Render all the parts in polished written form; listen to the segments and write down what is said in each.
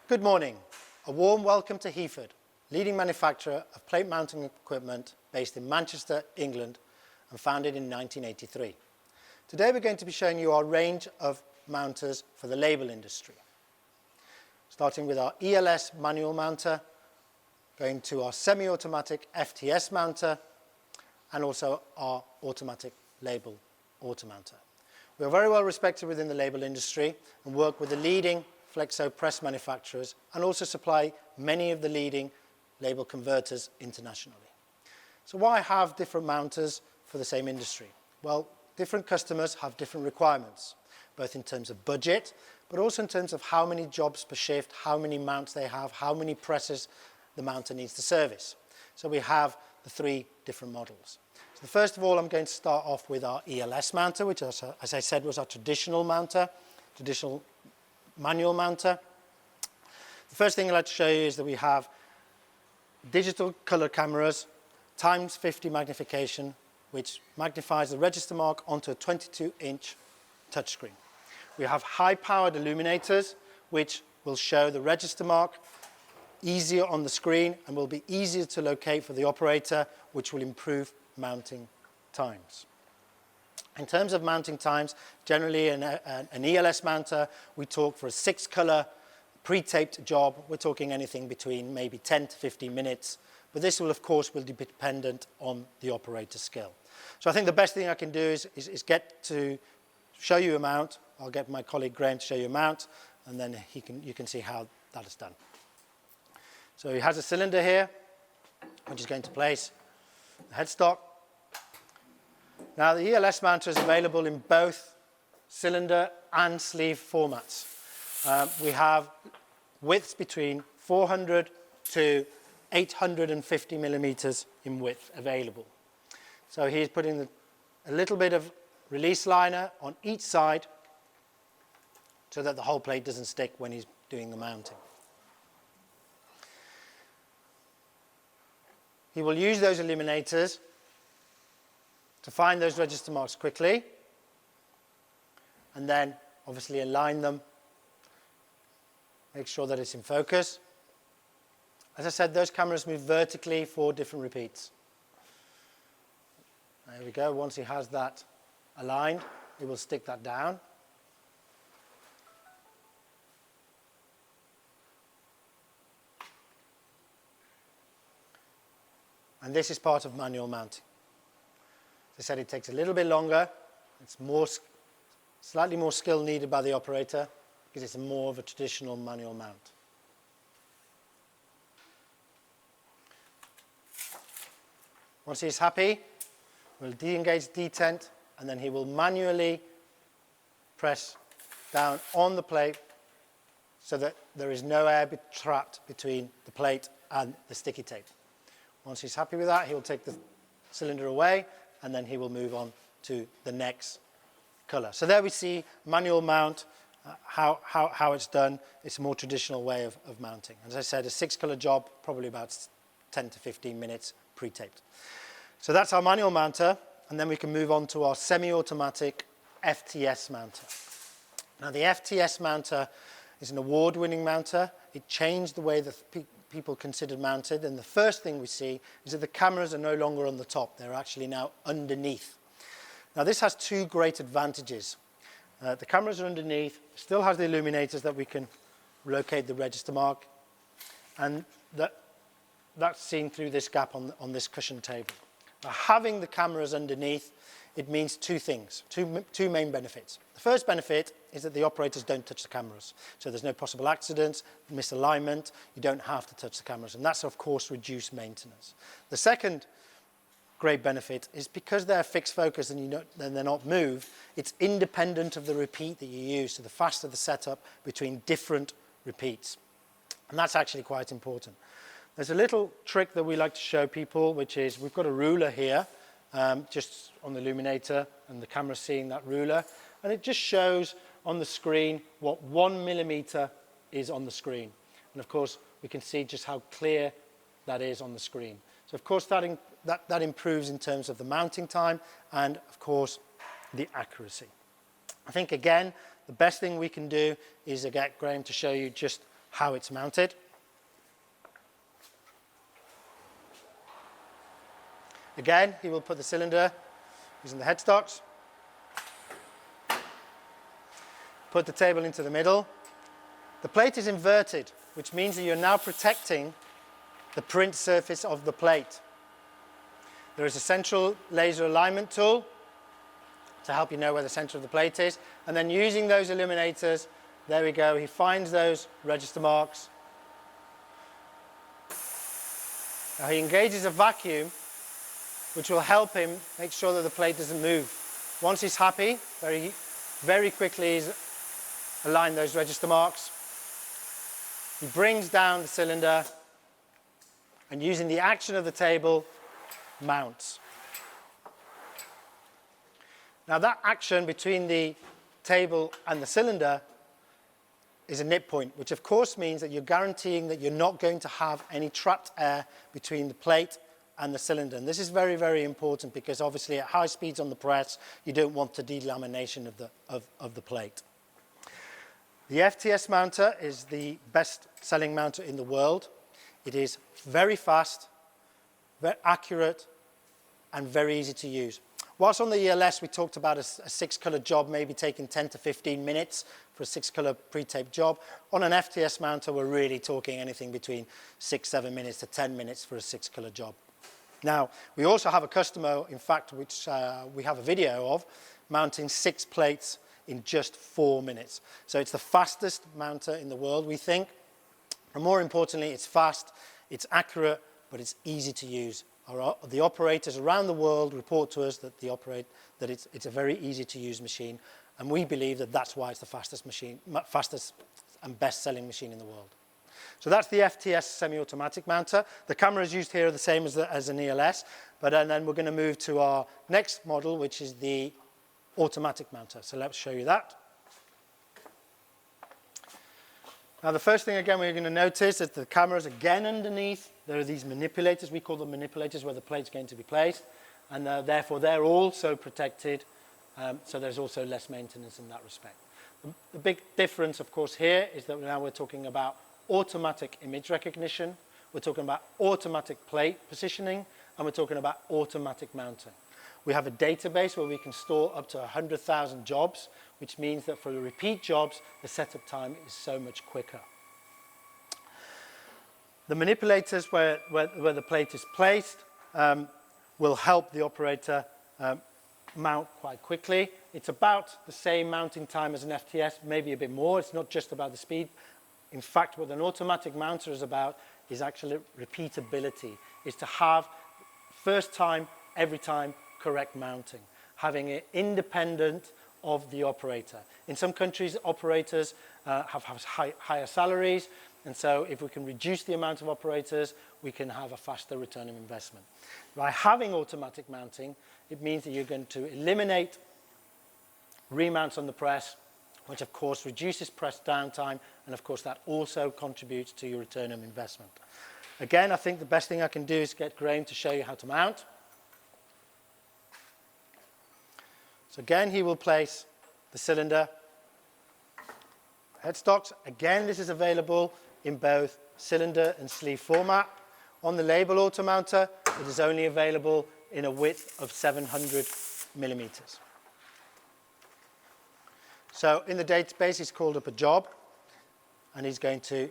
Good morning. A warm welcome to Heaford, leading manufacturer of plate mounting equipment based in Manchester, England, and founded in 1983. Today we're going to be showing you our range of mounters for the label industry. Starting with our ELS manual mounter, going to our semi-automatic FTS mounter, and also our automatic label automounter. We are very well respected within the label industry and work with the leading Flexo press manufacturers and also supply many of the leading label converters internationally. So why have different mounters for the same industry? Well, different customers have different requirements, both in terms of budget, but also in terms of how many jobs per shift, how many mounts they have, how many presses the mounter needs to service. So we have the three different models. So first of all, I'm going to start off with our ELS mounter, which, as I said, was our traditional mounter, traditional manual mounter. The first thing I'd like to show you is that we have digital color cameras times 50 magnification, which magnifies the register mark onto a 22-inch touchscreen. We have high-powered illuminators, which will show the register mark easier on the screen and will be easier to locate for the operator, which will improve mounting times. In terms of mounting times, generally an ELS mounter, we talk for a 6-color pre-taped job, we're talking anything between maybe 10 to 15 minutes, but this will, of course, be dependent on the operator's skill. So I think the best thing I can do is get to show you a mount. I'll get my colleague Graham to show you a mount, and then you can see how that is done. So he has a cylinder here, which is going to place the headstock. Now, the ELS mounter is available in both cylinder and sleeve formats. We have widths between 400 to 850 millimeters in width available. So he's putting a little bit of release liner on each side so that the whole plate doesn't stick when he's doing the mounting. He will use those illuminators to find those register marks quickly and then obviously align them, make sure that it's in focus. As I said, those cameras move vertically for different repeats. There we go. Once he has that aligned, he will stick that down. And this is part of manual mounting. As I said, it takes a little bit longer. It's slightly more skill needed by the operator because it's more of a traditional manual mount. Once he's happy, we'll de-engage detent, and then he will manually press down on the plate so that there is no air trapped between the plate and the sticky tape. Once he's happy with that, he will take the cylinder away, and then he will move on to the next color. So there we see manual mount, how it's done. It's a more traditional way of mounting. As I said, a 6-color job, probably about 10 to 15 minutes pre-taped. So that's our manual mounter, and then we can move on to our semi-automatic FTS mounter. Now the FTS mounter is an award-winning mounter. It changed the way that people considered mounted, and the first thing we see is that the cameras are no longer on the top. They're actually now underneath. Now this has two great advantages. The cameras are underneath, still has the illuminators that we can locate the register mark, and that's seen through this gap on this cushion table. Now, having the cameras underneath, it means two things, two main benefits. The first benefit is that the operators don't touch the cameras. So there's no possible accidents, misalignment, you don't have to touch the cameras. And that's, of course, reduced maintenance. The second great benefit is because they're fixed focus and they're not moved, it's independent of the repeat that you use. So the faster the setup between different repeats. And that's actually quite important. There's a little trick that we like to show people, which is we've got a ruler here, just on the illuminator, and the camera's seeing that ruler. And it just shows on the screen what 1 millimeter is on the screen. And of course, we can see just how clear that is on the screen. So of course, that improves in terms of the mounting time and of course, the accuracy. I think again, the best thing we can do is get Graham to show you just how it's mounted. Again, he will put the cylinder using the headstocks, put the table into the middle. The plate is inverted, which means that you're now protecting the print surface of the plate. There is a central laser alignment tool to help you know where the center of the plate is, and then using those illuminators, there we go, he finds those register marks. Now he engages a vacuum which will help him make sure that the plate doesn't move. Once he's happy, very quickly he's aligned those register marks. He brings down the cylinder and using the action of the table, mounts. Now that action between the table and the cylinder is a nip point, which of course means that you're guaranteeing that you're not going to have any trapped air between the plate and the cylinder. And this is very, very important because obviously at high speeds on the press, you don't want the delamination of the plate. The FTS mounter is the best-selling mounter in the world. It is very fast, very accurate, and very easy to use. Whilst on the ELS we talked about a 6-color job maybe taking 10 to 15 minutes for a 6-color pre-taped job, on an FTS mounter we're really talking anything between 6-7 minutes to 10 minutes for a 6-color job. Now, we also have a customer, in fact, which we have a video of, mounting 6 plates in just 4 minutes. So it's the fastest mounter in the world, we think. And more importantly, it's fast, it's accurate, but it's easy to use. The operators around the world report to us that it's a very easy to use machine, and we believe that that's why it's the fastest and best-selling machine in the world. So that's the FTS semi-automatic mounter. The cameras used here are the same as an ELS, but then we're going to move to our next model, which is the automatic mounter. So let's show you that. Now the first thing again we're going to notice is the cameras again underneath. There are these manipulators, we call them manipulators, where the plate's going to be placed, and therefore they're also protected, so there's also less maintenance in that respect. The big difference, of course, here is that now we're talking about automatic image recognition, we're talking about automatic plate positioning, and we're talking about automatic mounting. We have a database where we can store up to 100,000 jobs, which means that for the repeat jobs, the setup time is so much quicker. The manipulators where the plate is placed will help the operator mount quite quickly. It's about the same mounting time as an FTS, maybe a bit more. It's not just about the speed. In fact, what an automatic mounter is about is actually repeatability, is to have first time, every time, correct mounting, having it independent of the operator. In some countries, operators have higher salaries, and so if we can reduce the amount of operators, we can have a faster return of investment. By having automatic mounting, it means that you're going to eliminate remounts on the press, which of course reduces press downtime, and of course that also contributes to your return on investment. Again, I think the best thing I can do is get Graham to show you how to mount. So again, he will place the cylinder headstocks. Again, this is available in both cylinder and sleeve format. On the label automounter, it is only available in a width of 700 millimeters. So in the database, he's called up a job, and he's going to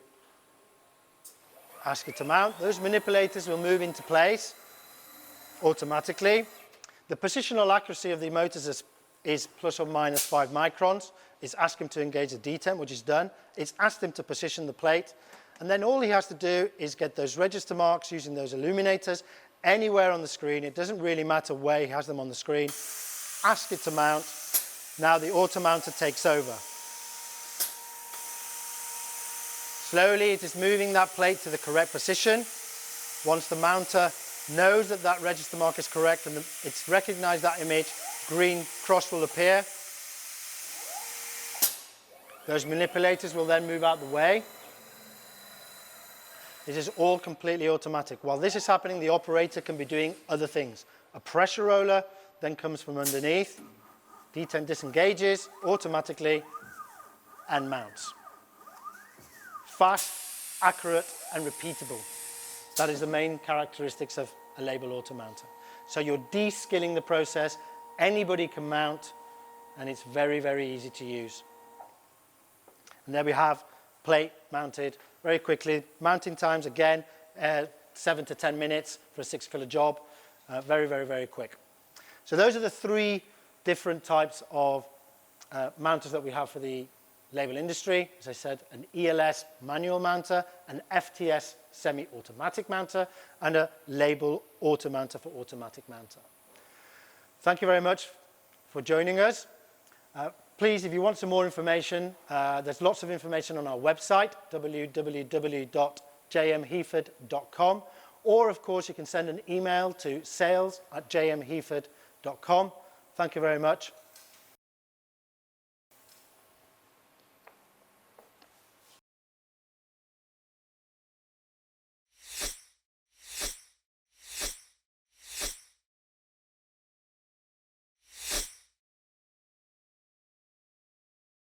ask it to mount. Those manipulators will move into place automatically. The positional accuracy of the motors is plus or minus 5 microns. It's asked him to engage the detent, which is done. It's asked him to position the plate. And then all he has to do is get those register marks using those illuminators anywhere on the screen. It doesn't really matter where he has them on the screen. Ask it to mount. Now the auto-mounter takes over. Slowly it is moving that plate to the correct position. Once the mounter knows that that register mark is correct and it's recognized that image, green cross will appear. Those manipulators will then move out the way. This is all completely automatic. While this is happening, the operator can be doing other things. A pressure roller then comes from underneath. Detent disengages automatically and mounts. fast, accurate, and repeatable. That is the main characteristics of a label auto mounter. So you're de-skilling the process. Anybody can mount, and it's very, very easy to use. And there we have plate mounted very quickly. Mounting times, again, 7 to 10 minutes for a 6-filler job. Very, very, very quick. So those are the 3 different types of mounters that we have for the label industry. As I said, an ELS manual mounter, an FTS semi-automatic mounter, and a label auto mounter for automatic mounter. Thank you very much for joining us. Please, if you want some more information, there's lots of information on our website, www.jmheford.com, or of course you can send an email to sales@jmheford.com. Thank you very much.